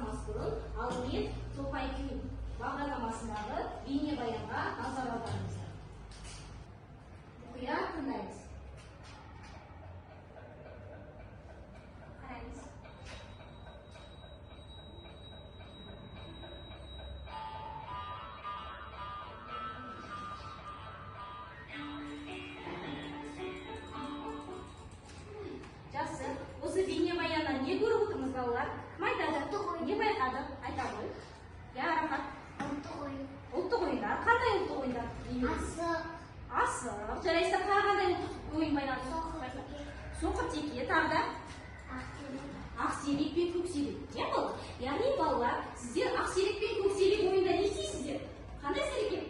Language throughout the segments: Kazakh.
бастамас бұрын алдымен Топай күй бағдарламасындағы бейнебаянға назар аударыңыздар. Мұқият тыңдаймыз. Жақсы, осы бейнебаяннан не көріп отырмыз балалар? Кім айтады? Не байқадық? Айта ғой. Я, рахат. Ұлттық ойындар. Қандай ұлттық ойындар? Асық. Жарайсыздар, қандай ұлттық ойын байқадық? Соқыр теке, тағы да? Ақсерек пен көксерек. Не болды? Яғни балалар, сіздер ақсерек пен көксерек ойында не істейсіздер? Қандай іс-әрекет?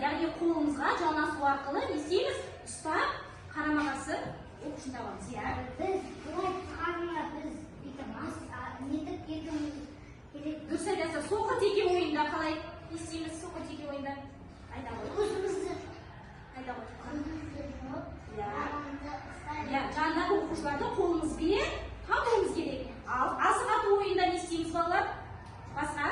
Яғни қолымызға жанасу арқылы не істейміз? Ұстап, қарама-қарсы оқушын табамыз, иә? Біз бұлай тұрғанына біз нетіп кетуіміз керек. Дұрыс айтасыз, соқыр теке ойында қалай істейміз? Соқыр теке ойында айта ғой. Көзімізді Айта ғой. Иә, жандағы оқушыларды қолымызбен қамауымыз керек. Ал асық ату ойында не істейміз балалар? Басқа?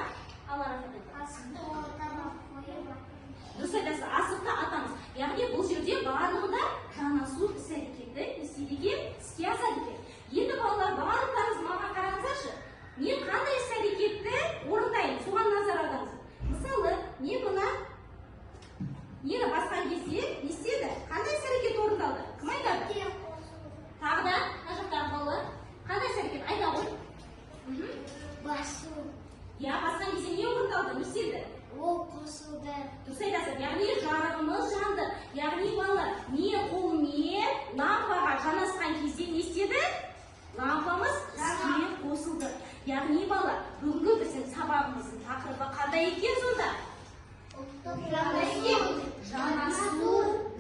Дұрыс айтасыз, асықты атамыз. Яғни бұл жерде барлығында жанасу іс-әрекеті іске асады екен. Енді балалар, барлықтарыңыз маған қараңыздаршы. Мен қандай іс-әрекетті орындаймын, соған назар аударыңыз. Мысалы, нені басқан кезде не істеді? Қандай іс-әрекет орындалды? Кім айтады? Тағы да, мына жақтағы балалар, қандай іс-әрекет? Айта ғой. басу. Я басқан кезде не орындалды? Не істеді? Ол қосылды. Дұрыс айтасыз, яғни жарығымыз жанды. Яғни балалар, мен қолмен лампаға жанасқан кезде не істеді? Лампамыз іске қосылды. Яғни балалар, бүгінгі біздің сабағымыздың тақырыбы қандай екен сонда? Жанасу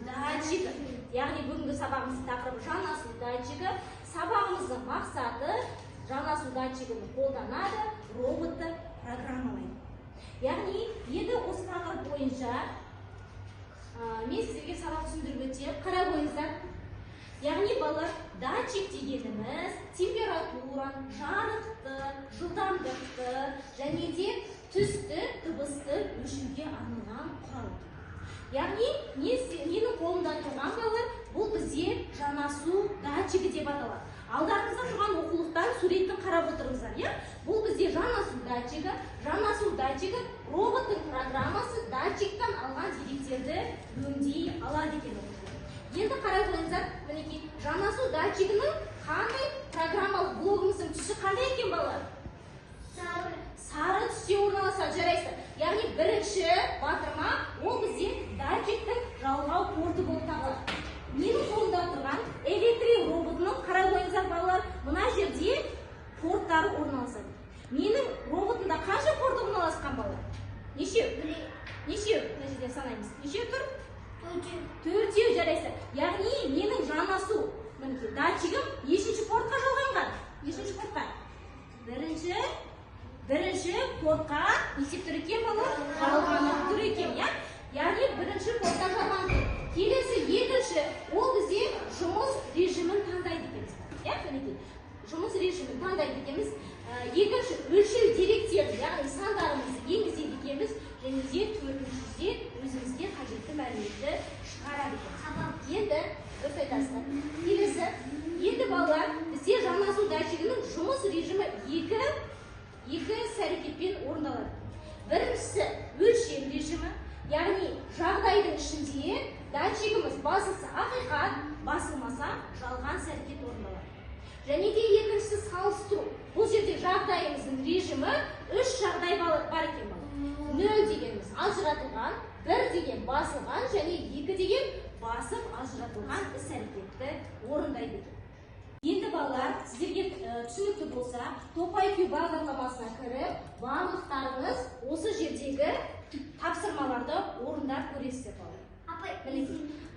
датчигі. Яғни бүгінгі сабағымыздың тақырыбы жанасу датчигі. Сабағымыздың мақсаты жанасу датчигін қолданады, роботты программалайды. Яғни, енді осы тақырып бойынша мен сіздерге сабақ түсіндіріп өтем. Қарап қойыңыздар. Яғни балалар, датчик дегеніміз температураны, жарықты, жылдамдықты және де түсті, дыбысты өлшеуге арналған құрал. Яғни, менің қолымда тұрған балалар, бұл бізде жанасу датчигі деп аталады. Алдарыңызда тұрған оқулықтан суретін қарап отырыңыздар, иә? Бұл бізде жанасу датчигі. Жанасу датчигі роботтың программасы датчиктан алған деректерді өңдей алады екен. Енді қарай қойыңыздар, мінекей, жанасу датчигінің қандай программалық блогымыздың түсі қандай екен балалар? Сары түсте орналасады, жарайсыздар. Яғни бірінші батырма ол бізде датчиктің жалғау порты болып табылады. Менің қолымда тұрған электрик роботының қарай қойыңыздар балалар, мына жерде порттары орналасады. Менің роботымда қанша порт орналасқан балалар? Нешеу? Нешеу? Мына жерден санаймыз. Нешеу тұр? Төртеу, жарайсыздар. Яғни менің жанасу датчигім нешінші портқа жалғанған? Нешінші портқа? Бірінші портқа несеп тұр екен балалар? Жалғанып тұр екен, иә? Яғни бірінші портқа жалғанды. Келесі екінші, ол бізде жұмыс режимін таңдайды екенбіз. Иә, мінекей. Жұмыс режимін таңдайды екенбіз. Екінші, өлшеу деректерді, яғни сандарымызды енгізеді екенбіз. Және де төртіншіде өзімізге қажетті мәліметті шығарады екен. Енді, дұрыс айтасыздар. Келесі, енді балалар, бізде жанасу датчигінің жұмыс режимі екі іс-әрекетпен орындалады. Біріншісі, өлшем режимі. Яғни, жағдайдың ішінде датчигіміз басылса ақиқат, басылмаса жалған іс-әрекет орындалады. Және де екіншісі салыстыру. Бұл жерде жағдайымыздың режимі үш жағдай бар екен балалар. 0 дегеніміз ажыратылған, 1 деген басылған және 2 деген басып ажыратылған іс-әрекетті орындайды екен. Енді балалар, сіздерге түсінікті болса, Топай күй бағдарламасына кіріп, барлықтарыңыз осы жердегі тапсырмаларды орындап көресіздер балалар.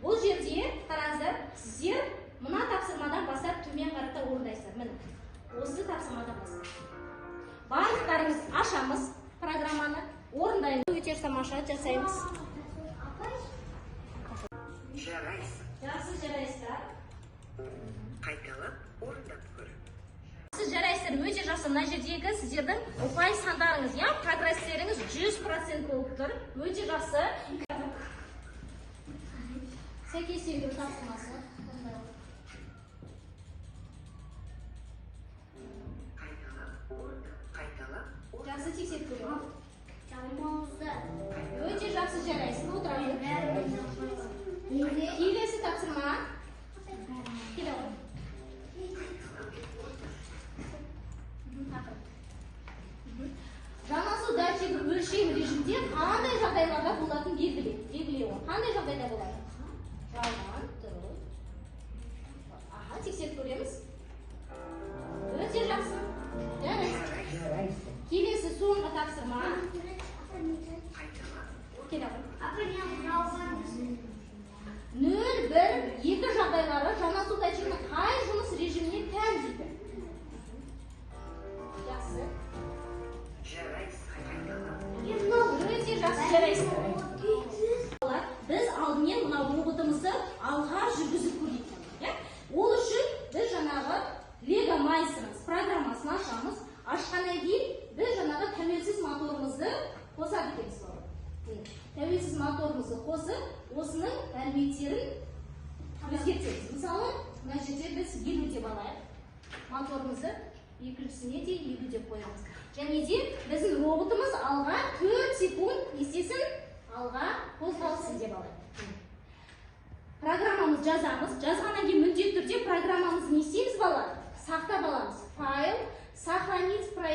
Бұл жерде қараңыздар, сіздер мына тапсырмадан бастап төмен қарата орындайсыздар. Міне, осы тапсырмадан бастап. Барлықтарыңыз ашамыз программаны, орындаймыз. Өте тамаша жасаймыз. Жақсы жарайсыздар. Қайталап орындап көр. Сіз жарайсыздар, өте жақсы жақсы. Мына жердегі сіздердің ұпай сандарыңыз, иә, прогресстеріңіз 100% болып тұр. Өте жақсы. Сәйкестендіру тапсырмасы. Жақсы, тексеріп көрейік. Өте жақсы, жарайсың. Отырайын. Келесі тапсырма. Келе ғой. Жанасу датчигі өлшем режимде қандай жағдайларда болатын белгілеу. Қандай жағдайда болады? Жалған, дұрыс. Аха, тексеріп көреміз. Өте жақсы. Жарайсың. Келесі соңғы тапсырма. Келе ғой. 0, 1, 2 жағдайлары жанасу датчигінің қай жұмыс режиміне тән дейді? Жақсы. Өте жақсы, жарайсың. Біз алдымен мына роботымызды алға жүргізіп көрейік. Ол үшін біз жаңағы Lego Meister's программасын ашамыз. Ашқаннан кейін біз жаңағы тәуелсіз моторымызды қосады екенбіз. Тәуелсіз моторымызды қосып, осының мәліметтерін өзгертеміз. Мысалы, мына жерде біз 50 деп алайық. Моторымызды екіншісіне де 50 деп қоямыз. Және де біздің роботымыз алға 4 секунд естесін, алға қозғалсын деп алайық. Программамыз жазамыз. Жазғаннан кейін міндетті түрде программамызды не істейміз, балалар? Сақтап аламыз. Файл, сохранить проект.